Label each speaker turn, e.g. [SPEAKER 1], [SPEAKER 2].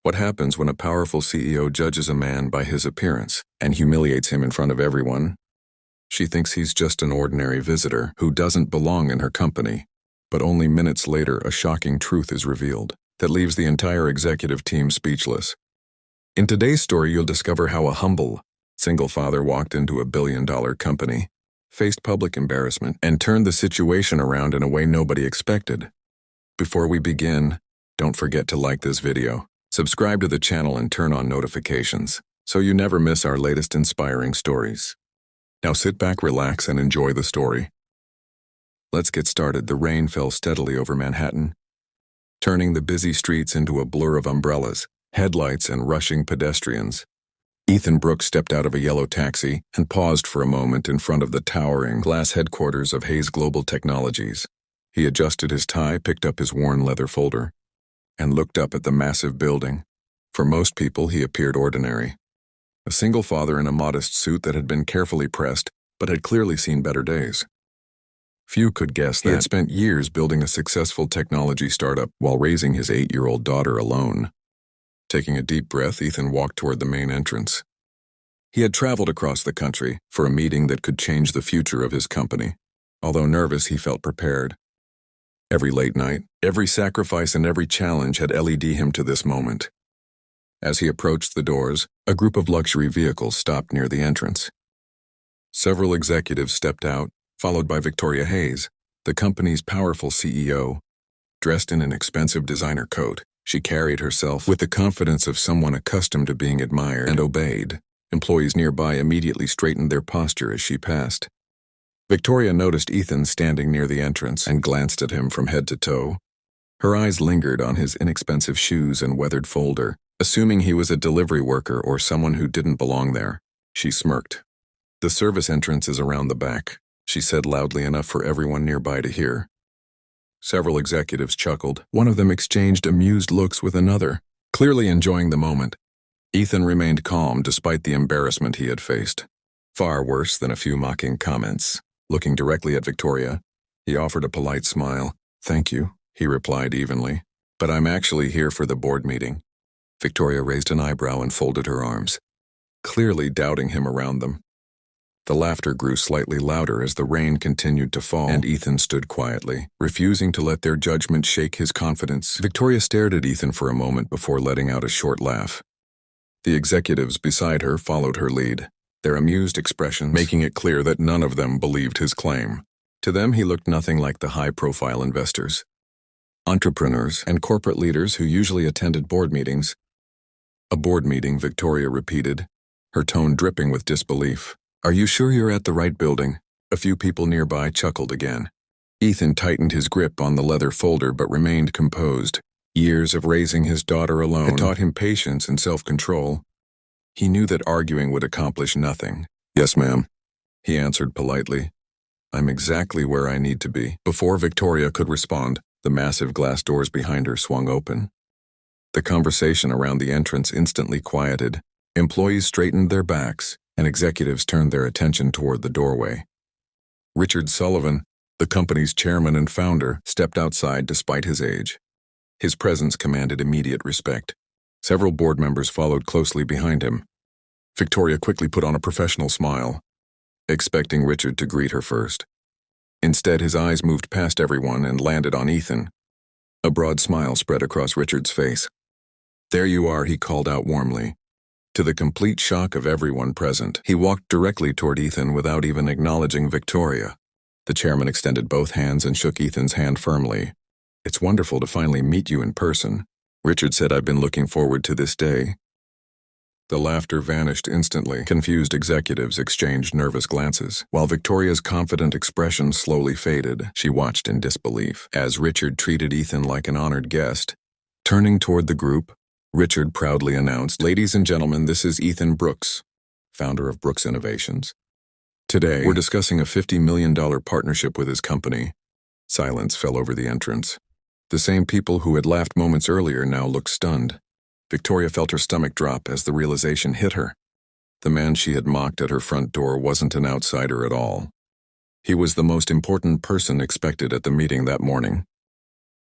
[SPEAKER 1] What happens when a powerful CEO judges a man by his appearance and humiliates him in front of everyone? She thinks he's just an ordinary visitor who doesn't belong in her company. But only minutes later, a shocking truth is revealed that leaves the entire executive team speechless. In today's story, you'll discover how a humble, single father walked into a billion-dollar company, faced public embarrassment, and turned the situation around in a way nobody expected. Before we begin, don't forget to like this video, subscribe to the channel, and turn on notifications so you never miss our latest inspiring stories. Now sit back, relax, and enjoy the story. Let's get started. The rain fell steadily over Manhattan, turning the busy streets into a blur of umbrellas, headlights, and rushing pedestrians. Ethan Brooks stepped out of a yellow taxi and paused for a moment in front of the towering glass headquarters of Hayes Global Technologies. He adjusted his tie, picked up his worn leather folder, and looked up at the massive building. For most people, he appeared ordinary. A single father in a modest suit that had been carefully pressed, but had clearly seen better days. Few could guess that he had spent years building a successful technology startup while raising his 8-year-old daughter alone. Taking a deep breath, Ethan walked toward the main entrance. He had traveled across the country for a meeting that could change the future of his company. Although nervous, he felt prepared. Every late night, every sacrifice, and every challenge had led him to this moment. As he approached the doors, a group of luxury vehicles stopped near the entrance. Several executives stepped out, followed by Victoria Hayes, the company's powerful CEO. Dressed in an expensive designer coat, she carried herself with the confidence of someone accustomed to being admired and obeyed. Employees nearby immediately straightened their posture as she passed. Victoria noticed Ethan standing near the entrance and glanced at him from head to toe. Her eyes lingered on his inexpensive shoes and weathered folder, assuming he was a delivery worker or someone who didn't belong there. She smirked. "The service entrance is around the back," she said loudly enough for everyone nearby to hear. Several executives chuckled. One of them exchanged amused looks with another, clearly enjoying the moment. Ethan remained calm despite the embarrassment he had faced. Far worse than a few mocking comments. Looking directly at Victoria, he offered a polite smile. "Thank you," he replied evenly. "But I'm actually here for the board meeting." Victoria raised an eyebrow and folded her arms, clearly doubting him around them. The laughter grew slightly louder as the rain continued to fall, and Ethan stood quietly, refusing to let their judgment shake his confidence. Victoria stared at Ethan for a moment before letting out a short laugh. The executives beside her followed her lead, their amused expressions making it clear that none of them believed his claim. To them, he looked nothing like the high-profile investors, entrepreneurs, and corporate leaders who usually attended board meetings. "A board meeting," Victoria repeated, her tone dripping with disbelief. "Are you sure you're at the right building?" A few people nearby chuckled again. Ethan tightened his grip on the leather folder but remained composed. Years of raising his daughter alone had taught him patience and self-control. He knew that arguing would accomplish nothing. "Yes, ma'am," he answered politely. "I'm exactly where I need to be." Before Victoria could respond, the massive glass doors behind her swung open. The conversation around the entrance instantly quieted. Employees straightened their backs, and executives turned their attention toward the doorway. Richard Sullivan, the company's chairman and founder, stepped outside despite his age. His presence commanded immediate respect. Several board members followed closely behind him. Victoria quickly put on a professional smile, expecting Richard to greet her first. Instead, his eyes moved past everyone and landed on Ethan. A broad smile spread across Richard's face. "There you are," he called out warmly. To the complete shock of everyone present, he walked directly toward Ethan without even acknowledging Victoria. The chairman extended both hands and shook Ethan's hand firmly. "It's wonderful to finally meet you in person," Richard said. "I've been looking forward to this day." The laughter vanished instantly. Confused executives exchanged nervous glances. While Victoria's confident expression slowly faded, she watched in disbelief as Richard treated Ethan like an honored guest. Turning toward the group, Richard proudly announced, "Ladies and gentlemen, this is Ethan Brooks, founder of Brooks Innovations. Today, we're discussing a $50 million partnership with his company." Silence fell over the entrance. The same people who had laughed moments earlier now looked stunned. Victoria felt her stomach drop as the realization hit her. The man she had mocked at her front door wasn't an outsider at all. He was the most important person expected at the meeting that morning.